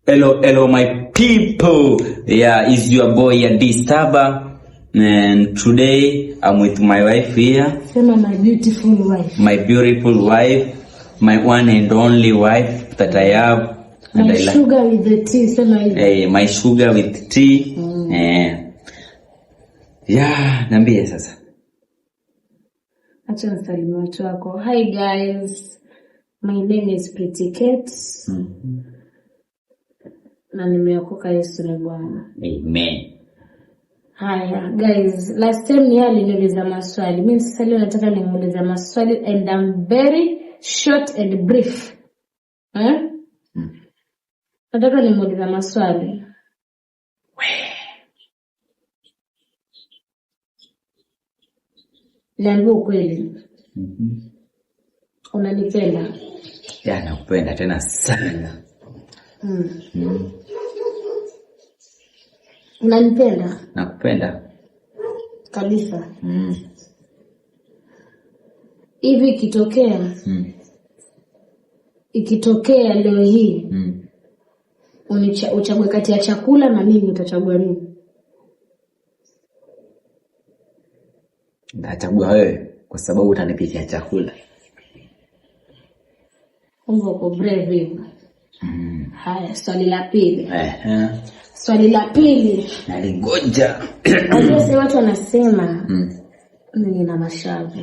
Hello my people. Yeah, it's your boy Disturber, and today I'm with my wife here. Sema my beautiful wife. My beautiful wife, my one and only wife that I have. My sugar with the tea. Sema hivi. Hey, my sugar with tea. Yeah, niambie sasa. Acha nisalimie watu wako. Hi guys. My name is Pretty Kate. Na nimeokoka Yesu ni Bwana. Amen. Haya guys, last time ni aliniuliza maswali. Mimi sasa leo nataka nimuulize maswali and I'm very short and brief. Nataka nimuulize maswali. Niambie ukweli. Unanipenda? Ya, nakupenda tena sana. Unanipenda? Nakupenda Kabisa. Hivi ikitokea leo hii uchague kati ya chakula na mimi, utachagua nini? Nitachagua wewe kwa sababu utanipikia chakula. Uko brave. Haya, swali la pili. Swali la pili. Nalingoja. Wajua watu wanasema mimi na mashavu.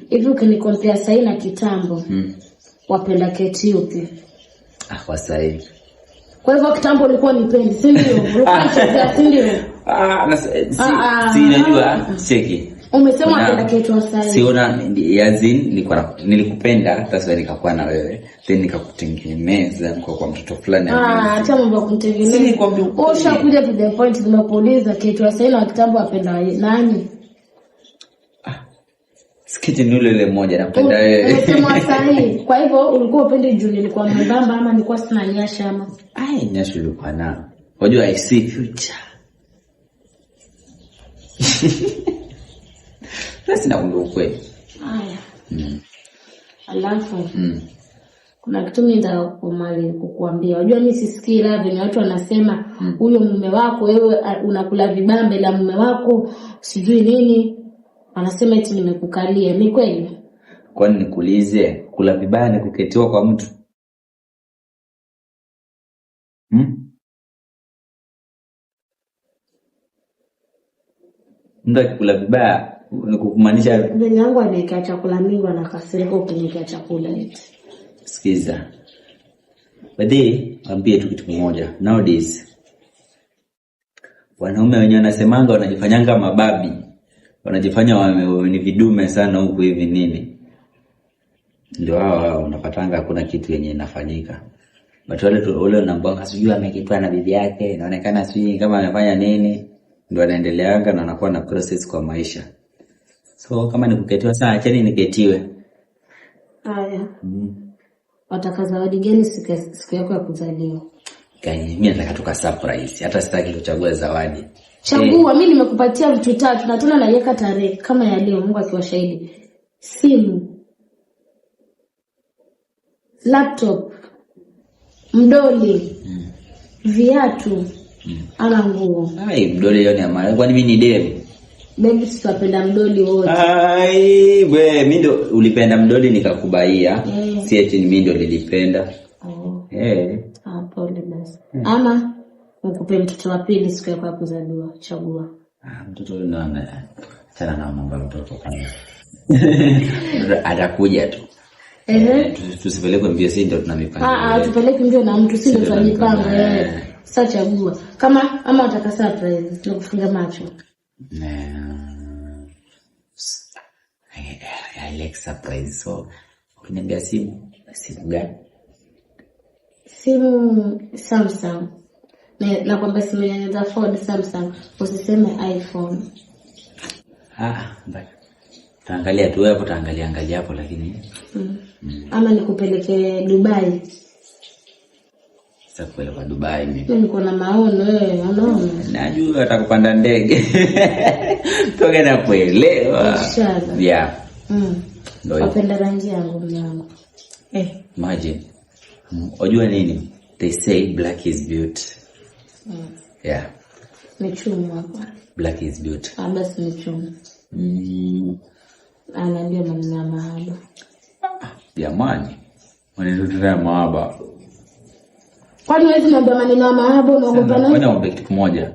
Hivi ukinikompea sasa na kitambo, wapenda Kate yupi? Kwa sasa. Kwa hivyo kitambo ulikuwa nipendi, si ndio? Ulikuwa unacheza, si ndio? Si najua cheki. Umesema unapenda Kate wa sasa. Siona yazin nilikupenda sasa nikakuwa na wewe. Then nikakutengeneza kwa mtoto fulani. Acha mambo ya kutengeneza. Si nikwambia. Ushakuja to the point, nimekuuliza Kate wa sasa na kitambo apenda nani? Skiti ni ule mmoja napenda wewe. Unasema sahihi. Kwa hivyo ulikuwa upendi juu nilikuwa mbamba ama nilikuwa sina nyasha ama? Nyasha ulikuwa nao. Unajua I see future. Sasa naomba ukweli. Haya. Alafu kuna kitu mimi ndio kukuambia. Unajua mimi sisikii radhi ni watu wanasema huyo mume wako wewe unakula vibambe la mume wako sijui nini. Wanasema eti nimekukalia. Ni kweli? Kwani nikuulize, kula vibaya ni kuketiwa kwa mtu? Ndio kula vibaya ni kumaanisha ndugu yangu anaweka chakula mingi anakasirika ukiniweka chakula eti. Sikiza. Baadaye ambie tu kitu kimoja. Nowadays wanaume wenyewe wanasemanga wanajifanyanga mababi. Wanajifanya ni vidume sana huku hivi nini. Ndio hao unapatanga hakuna kitu yenye inafanyika. But wale wanambanga sijui amekitwa na bibi yake, inaonekana sijui kama amefanya nini, ndio anaendeleanga na anakuwa na process kwa maisha. So kama nikuketiwa sana acheni niketiwe. Haya. Wataka zawadi gani siku yako ya kuzaliwa? Mimi nataka tuka surprise. Hata sitaki kuchagua zawadi. Chagua, mimi nimekupatia vitu 3 na tena naiweka tarehe kama ya leo, Mungu akiwa shahidi. Simu, laptop, mdoli, viatu, ana nguo. Mdoli hiyo ni amana. Kwani mimi ni dem? Baby sitapenda mdoli wote. Wewe mimi ndo ulipenda mdoli nikakubaia. Si eti mimi ndo nilipenda. Pole basi. Ama ukupe mtoto wa pili siku yako ya kuzaliwa, chagua. Mtoto nana sana na mambo ya mtoto kama. Atakuja tu. Tusipeleke mbio, si ndio tunamipanga. Tupeleke mbio na mtu, si ndio tunajipanga. Sasa chagua. Kama ama utaka surprise, nakufunga macho. I like surprise. So ukiniambia simu gani? Simu Samsung. Na kwamba simu ya Ford Samsung, usiseme iPhone. Taangalia tu hapo, taangalia hapo lakini. Ama nikupeleke Dubai. Sasa kupeleka Dubai mimi niko na maono wewe, unaona? Najua atakupanda ndege. Toka na kuelewa. Yeah. Napenda rangi yangu mwanangu. Imagine. Unajua nini? They say black is beauty. Yeah. Ni chumu hapa. Black is beauty. Basi ni chumu. Anaambia maneno ya mahaba. Jamani. Maneno ya mahaba. Kwani wewe unaambia maneno ya mahaba unaogopa nani? Kwani kitu kimoja.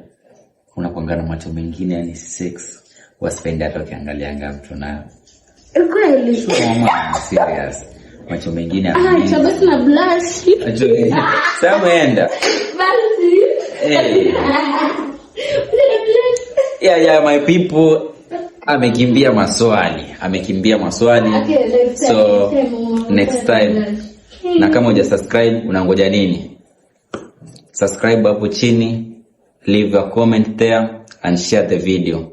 Unakuangana macho mengine yani sex. Wasipende hata ukiangalia mtu nayo. Kweli. Sio mama serious. Macho mengine basi na blush. Samuenda. Basi. Yeah, my people. Amekimbia maswali. Okay, so next time. Na kama hujasubscribe unangoja nini? Subscribe hapo chini, leave a comment there and share the video.